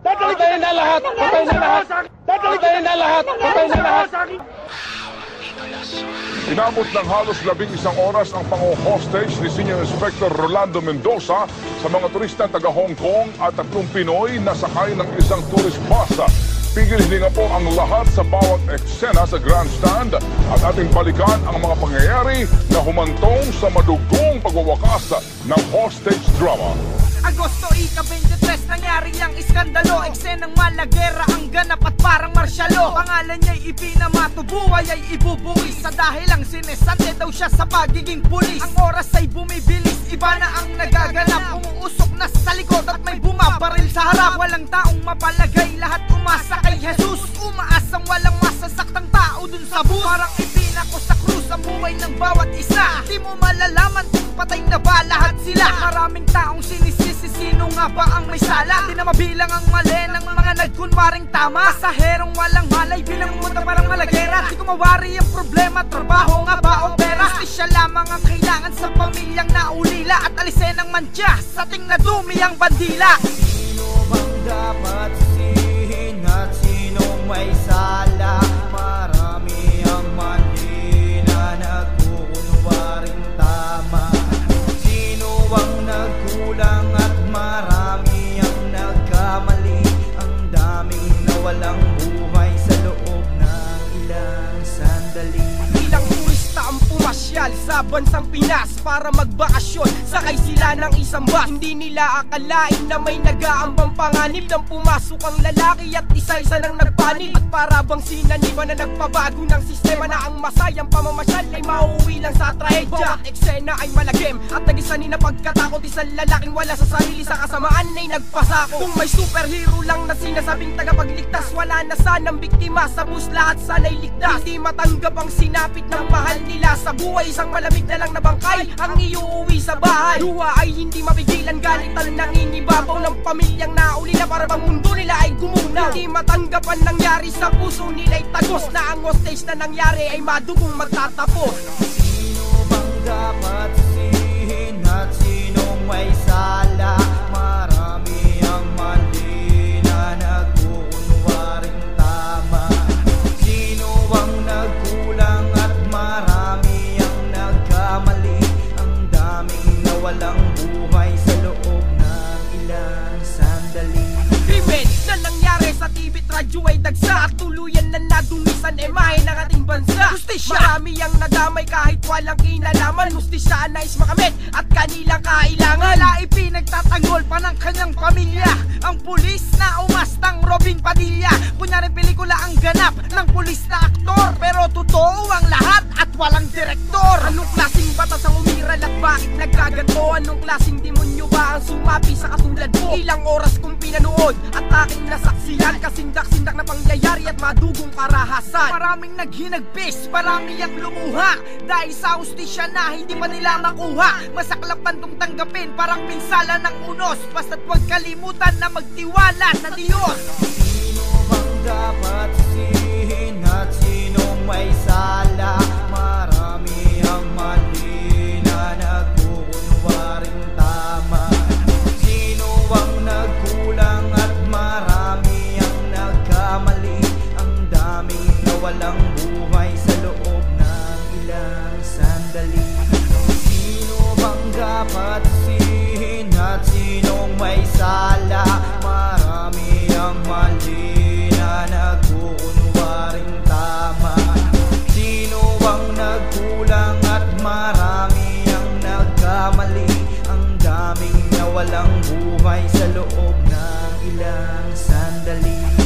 Patayin na lahat! Patayin na lahat! Patayin na lahat! Patayin na lahat! Inabot ng halos 11 oras ang pango-hostage ni Senior Inspector Rolando Mendoza sa mga turista taga Hong Kong at 3 Pinoy na sakay ng isang tourist bus. Pigil hininga po ang lahat sa bawat eksena sa grandstand at ating balikan ang mga pangyayari na humantong sa madugong pagwawakas ng hostage drama. Agosto ika-23 nangyari ang iskandalo. Eksenang malagera ang ganap at parang marsyalo. Pangalan niya'y ipinamato, buhay ay ibubuwis. Sa dahil ang sinesante daw siya sa pagiging pulis. Ang oras ay bumibilis, iba na ang nagaganap. Umuusok na sa likod at may bumabaril sa harap. Walang taong mapalagay, lahat umasa kay Jesus. Umaasang walang masasaktang tao dun sa bus. Parang ipinako sa krus ang buhay ng bawat isa. Di mo malalaman kung patay na ba lahat sila. Maraming taong sinisisi, sino nga ba ang may sala? Di na mabilang ang mali ng mga nagkunwaring tama. Pasaherong walang malay, bilang mo na parang malagera. Di ko mawari ang problema, trabaho nga ba o pera? Justisya lamang ang kailangan sa pamilyang naulila. At alisin ang mantya sa ting na dumi ang bandila. Sino bang dapat sisihin at sinong may sala? Marami ang mali na nagkukunwaring tama. Sino bang nagkulang at marami ang nagkamali? Ang daming nawalang buhay sa loob ng ilang sandali. Ilang turista ang pumasyal sa bansang Pinas para magbakasyon. Sakay sila ng isang bus. Hindi nila akalain na may nag-aambang panganib nang pumasok ang lalaki at isa-isa nang nagpanib. At para bang sinaniba na nagpabago ng sistema na ang masayang pamamasyal ay mauuwi lang sa trahedya. Bawat eksena ay malagim at nag-isa na pagkatakot. Isang lalaking wala sa sarili sa kasamaan ay nagpasako. Kung may superhero lang na sinasabing tagapagligtas, wala na sanang biktima sa bus, lahat sana'y ligtas. Hindi matanggap ang sinapit ng mahal nila sa buhay. Isang malamig na lang na bangkay ang iuuwi sa bahay. Luha ay hindi mapigilan, galit ang nangingibabaw ng pamilyang nauli na para bang mundo nila ay gumunaw. Hindi matanggap ang nangyari sa puso nila'y tagos na ang hostage na nangyari ay madugong magtatapos. Sino bang dapat sisihin at sinong may sala? Marami ang mali na nagkukunwaring tama. Sino bang nagkulang at marami ang nagkamali? Ang daming nawalang buhay sa loob ng ilang sandali. Krimen na nangyari sa TV't radyo ay dagsa at tuluyan na nadumisan imahe ng ating bansa. Justisya, marami ang nadamay kahit walang kinalaman. Justisya nais makamit at kanilang kailangan. Wala ipinagtatanggol pa ng kanyang pamilya. Ang pulis na umastang Robin Padilla. Kunyaring pelikula ang ganap ng pulis na aktor, pero totoo ang lahat at walang direktor. Anong klaseng batas ang umiral at bakit nagkagato? Anong klaseng demonyo ba ang sumapi sa katulad mo? Ilang oras kong pinanood at aking nasaksihan, kasindak-sindak na pangyayari at madugong karahasan. Maraming naghinagpis, marami ang lumuha dahil sa hustisya na hindi pa nila makuha. Masaklapan tong tanggapin, parang pinsala ng unos. Basta't huwag kalimutan na magtiwala sa Diyos. Sino bang dapat sisihin at sinong may sala? Marami ang mali na nagkukunwaring tama. Sino bang nagkulang at marami ang nagkamali? Ang daming nawalang buhay sa loob ng ilang sandali. Sino bang dapat sisihin at sinong may sala? Marami ang mali na nagkukunwaring tama. Sino bang nagkulang at marami ang nagkamali? Ang daming nawalang buhay sa loob ng ilang sandali.